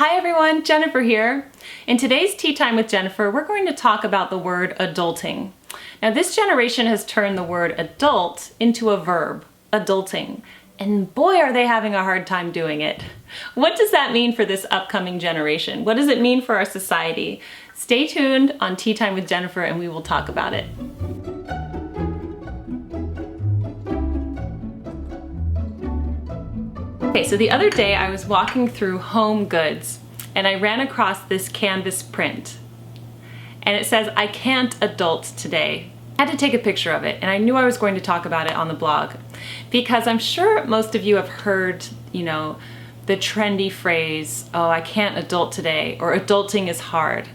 Hi everyone, Jennifer here. In today's Tea Time with Jennifer, we're going to talk about the word adulting. Now this generation has turned the word adult into a verb, adulting, and boy are they having a hard time doing it. What does that mean for this upcoming generation? What does it mean for our society? Stay tuned on Tea Time with Jennifer and we will talk about it. Okay, so the other day I was walking through Home Goods and I ran across this canvas print and it says, "I can't adult today." I had to take a picture of it and I knew I was going to talk about it on the blog because I'm sure most of you have heard, the trendy phrase, "Oh, I can't adult today," or "adulting is hard."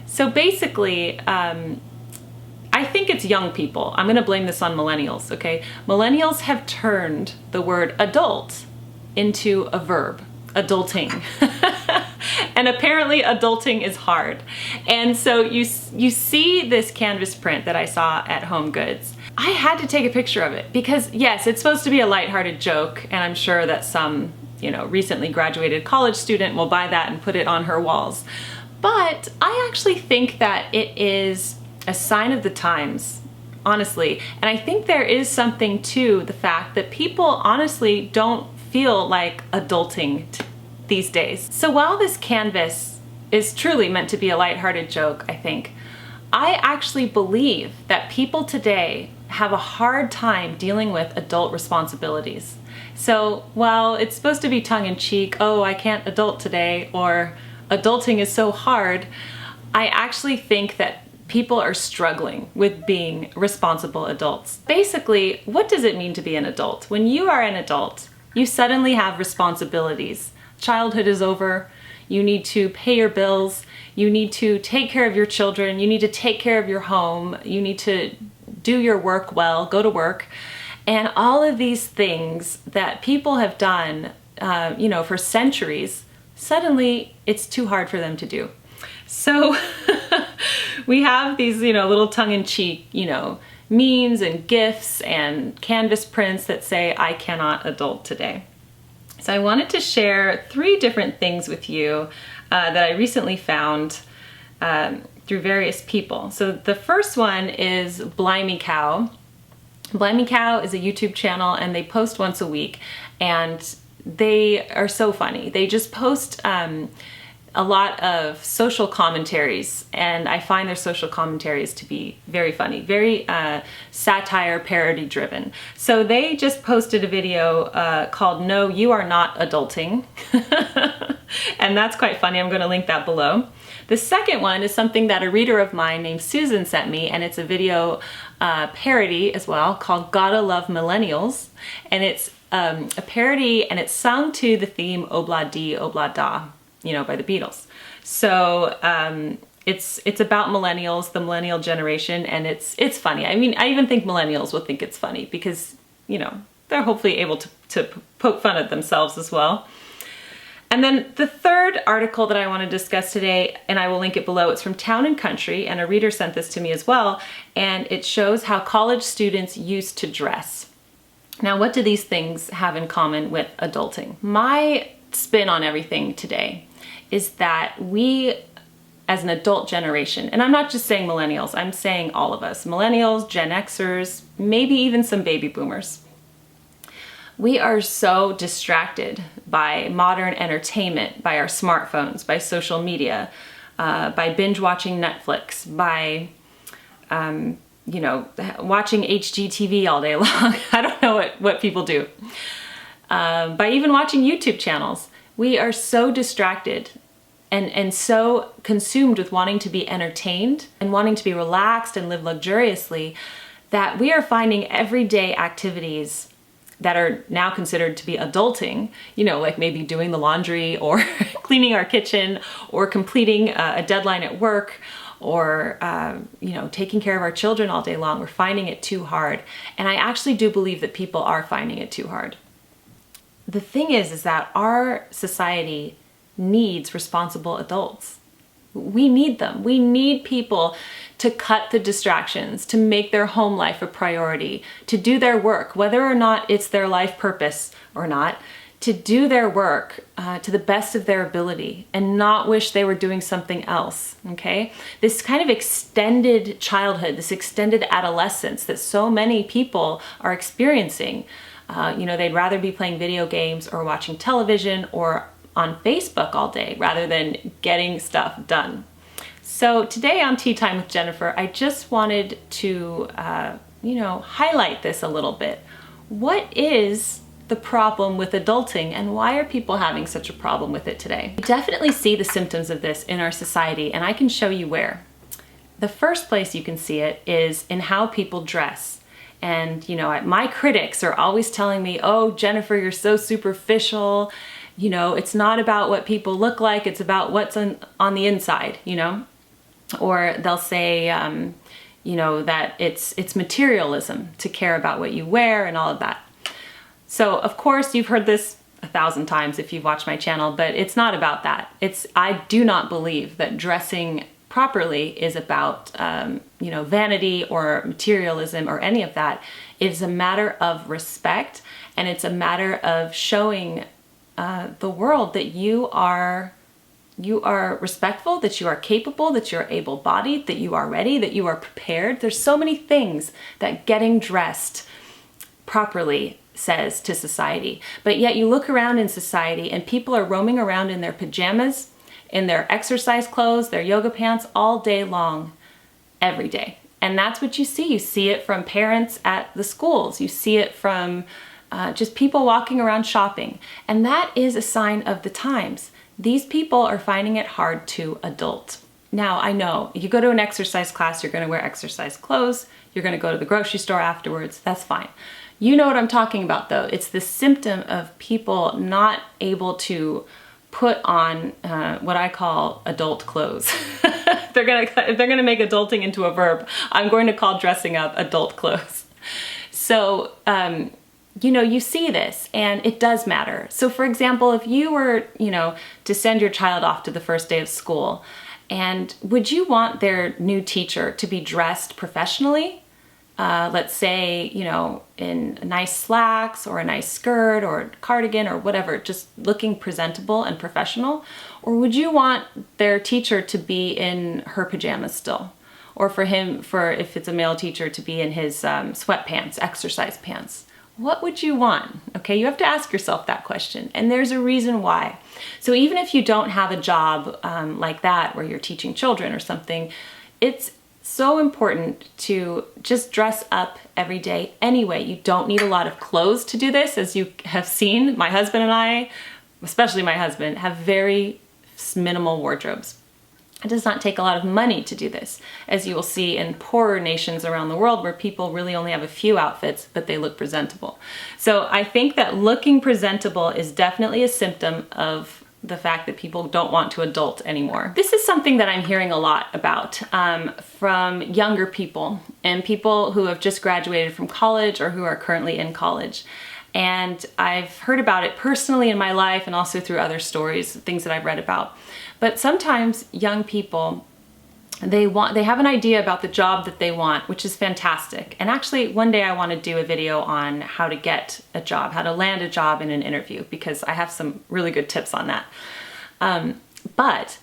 So basically, I think it's young people. I'm gonna blame this on millennials, okay? Millennials have turned the word adult into a verb, adulting. And apparently adulting is hard. And so you see this canvas print that I saw at Home Goods. I had to take a picture of it because yes, it's supposed to be a lighthearted joke and I'm sure that some, recently graduated college student will buy that and put it on her walls. But I actually think that it is a sign of the times, honestly. And I think there is something to the fact that people honestly don't feel like adulting these days. So while this canvas is truly meant to be a lighthearted joke, I actually believe that people today have a hard time dealing with adult responsibilities. So while it's supposed to be tongue-in-cheek, "Oh, I can't adult today," or "adulting is so hard," I actually think that people are struggling with being responsible adults. Basically, what does it mean to be an adult? When you are an adult, you suddenly have responsibilities. Childhood is over. You need to pay your bills. You need to take care of your children. You need to take care of your home. You need to do your work well, go to work. And all of these things that people have done, for centuries, suddenly it's too hard for them to do. So we have these, little tongue-in-cheek, memes and GIFs and canvas prints that say, "I cannot adult today." So I wanted to share 3 different things with you that I recently found through various people. So the first one is Blimey Cow. Blimey Cow is a YouTube channel and they post once a week and they are so funny. They just post a lot of social commentaries and I find their social commentaries to be very funny, very satire, parody driven. So they just posted a video called "No, You Are Not Adulting." And that's quite funny. I'm going to link that below. The second one is something that a reader of mine named Susan sent me and it's a video parody as well called "Gotta Love Millennials." And it's a parody and it's sung to the theme "Obla Di, Obla Da," by the Beatles. So it's about millennials, the millennial generation, and it's funny. I mean, I even think millennials will think it's funny because, they're hopefully able to poke fun at themselves as well. And then the third article that I want to discuss today, and I will link it below, it's from Town and Country, and a reader sent this to me as well, and it shows how college students used to dress. Now, what do these things have in common with adulting? My spin on everything today is that we, as an adult generation, and I'm not just saying millennials, I'm saying all of us, millennials, Gen Xers, maybe even some baby boomers, we are so distracted by modern entertainment, by our smartphones, by social media, by binge watching Netflix, by watching HGTV all day long. I don't know what people do. By even watching YouTube channels. We are so distracted and so consumed with wanting to be entertained and wanting to be relaxed and live luxuriously that we are finding everyday activities that are now considered to be adulting, like maybe doing the laundry or cleaning our kitchen or completing a deadline at work or, taking care of our children all day long. We're finding it too hard. And I actually do believe that people are finding it too hard. The thing is that our society needs responsible adults. We need them. We need people to cut the distractions, to make their home life a priority, to do their work, whether or not it's their life purpose or not, to do their work to the best of their ability and not wish they were doing something else, okay? This kind of extended childhood, this extended adolescence that so many people are experiencing. They'd rather be playing video games or watching television or on Facebook all day rather than getting stuff done. So today on Tea Time with Jennifer, I just wanted to, highlight this a little bit. What is the problem with adulting and why are people having such a problem with it today? We definitely see the symptoms of this in our society, and I can show you where. The first place you can see it is in how people dress. And, my critics are always telling me, oh, Jennifer, you're so superficial. It's not about what people look like, it's about what's on the inside, Or they'll say, that it's materialism to care about what you wear and all of that. So, of course, you've heard this 1,000 times if you've watched my channel, but it's not about that. I do not believe that dressing properly is about, vanity or materialism or any of that. It's a matter of respect, and it's a matter of showing the world that you are respectful, that you are capable, that you're able-bodied, that you are ready, that you are prepared. There's so many things that getting dressed properly says to society. But yet you look around in society and people are roaming around in their pajamas, in their exercise clothes, their yoga pants all day long, every day. And that's what you see. You see it from parents at the schools. You see it from just people walking around shopping. And that is a sign of the times. These people are finding it hard to adult. Now, I know you go to an exercise class, you're going to wear exercise clothes, you're going to go to the grocery store afterwards, that's fine. You know what I'm talking about though. It's the symptom of people not able to put on what I call adult clothes. They're gonna make adulting into a verb. I'm going to call dressing up adult clothes. So, you see this and it does matter. So for example, if you were, to send your child off to the first day of school, and would you want their new teacher to be dressed professionally? Let's say, in nice slacks or a nice skirt or cardigan or whatever, just looking presentable and professional? Or would you want their teacher to be in her pajamas still? Or if it's a male teacher, to be in his sweatpants, exercise pants? What would you want? Okay, you have to ask yourself that question, and there's a reason why. So even if you don't have a job like that where you're teaching children or something, it's so important to just dress up every day anyway. You don't need a lot of clothes to do this. As you have seen, my husband and I, especially my husband, have very minimal wardrobes. It does not take a lot of money to do this, as you will see in poorer nations around the world where people really only have a few outfits, but they look presentable. So I think that looking presentable is definitely a symptom of the fact that people don't want to adult anymore. This is something that I'm hearing a lot about from younger people and people who have just graduated from college or who are currently in college. And I've heard about it personally in my life and also through other stories, things that I've read about. But sometimes young people, they have an idea about the job that they want, which is fantastic. And actually one day I want to do a video on how to get a job, how to land a job in an interview, because I have some really good tips on that. But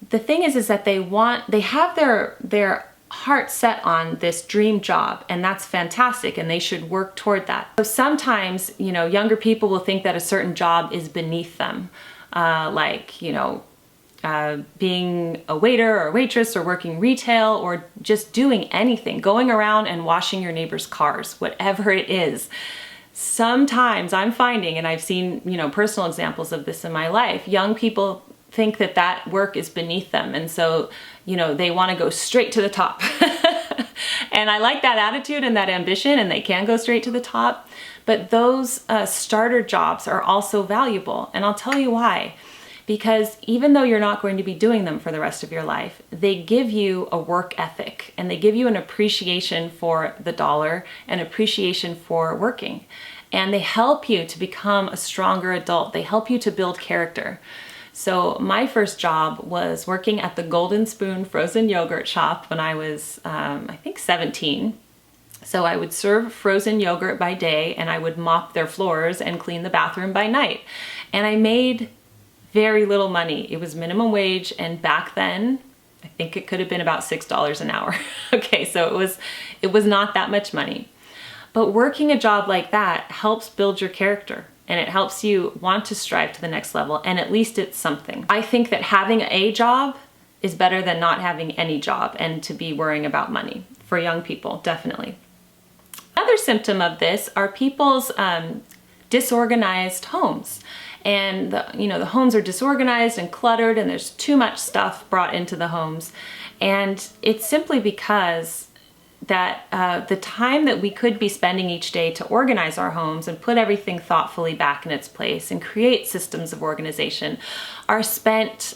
the thing is that they have their heart set on this dream job, and that's fantastic, and they should work toward that. So sometimes, younger people will think that a certain job is beneath them, being a waiter or a waitress or working retail or just doing anything, going around and washing your neighbor's cars, whatever it is. Sometimes I'm finding, and I've seen, personal examples of this in my life, young people think that work is beneath them. And so, they want to go straight to the top. And I like that attitude and that ambition, and they can go straight to the top. But those starter jobs are also valuable. And I'll tell you why. Because even though you're not going to be doing them for the rest of your life, they give you a work ethic, and they give you an appreciation for the dollar, an appreciation for working. And they help you to become a stronger adult. They help you to build character. So my first job was working at the Golden Spoon frozen yogurt shop when I was, I think 17. So I would serve frozen yogurt by day, and I would mop their floors and clean the bathroom by night. And I made very little money. It was minimum wage, and back then, I think it could have been about $6 an hour. Okay, so it was not that much money. But working a job like that helps build your character, and it helps you want to strive to the next level, and at least it's something. I think that having a job is better than not having any job and to be worrying about money for young people, definitely. Another symptom of this are people's disorganized homes. And the homes are disorganized and cluttered, and there's too much stuff brought into the homes. And it's simply because that the time that we could be spending each day to organize our homes and put everything thoughtfully back in its place and create systems of organization are spent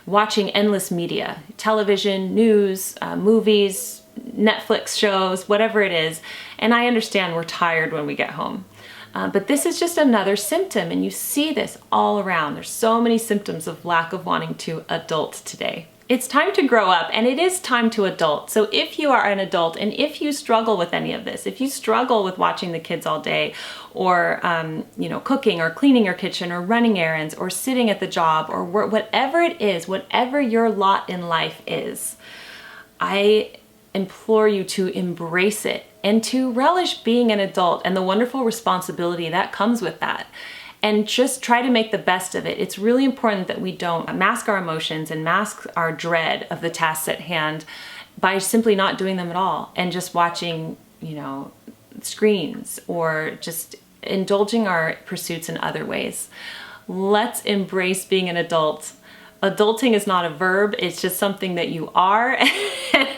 watching endless media, television, news, movies, Netflix shows, whatever it is. And I understand we're tired when we get home. But this is just another symptom, and you see this all around. There's so many symptoms of lack of wanting to adult today. It's time to grow up, and it is time to adult. So if you are an adult, and if you struggle with any of this, if you struggle with watching the kids all day, or cooking or cleaning your kitchen or running errands or sitting at the job or whatever it is, whatever your lot in life is, I implore you to embrace it and to relish being an adult and the wonderful responsibility that comes with that. And just try to make the best of it. It's really important that we don't mask our emotions and mask our dread of the tasks at hand by simply not doing them at all and just watching, screens or just indulging our pursuits in other ways. Let's embrace being an adult. Adulting is not a verb, it's just something that you are, and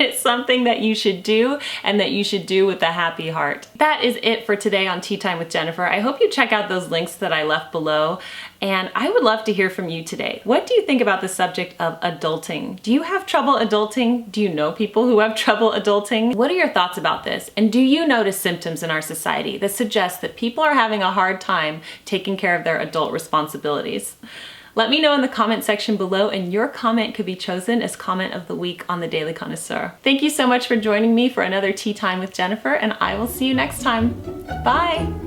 it's something that you should do, and that you should do with a happy heart. That is it for today on Tea Time with Jennifer. I hope you check out those links that I left below, and I would love to hear from you today. What do you think about the subject of adulting? Do you have trouble adulting? Do you know people who have trouble adulting? What are your thoughts about this? And do you notice symptoms in our society that suggest that people are having a hard time taking care of their adult responsibilities? Let me know in the comment section below, and your comment could be chosen as comment of the week on the Daily Connoisseur. Thank you so much for joining me for another Tea Time with Jennifer, and I will see you next time. Bye!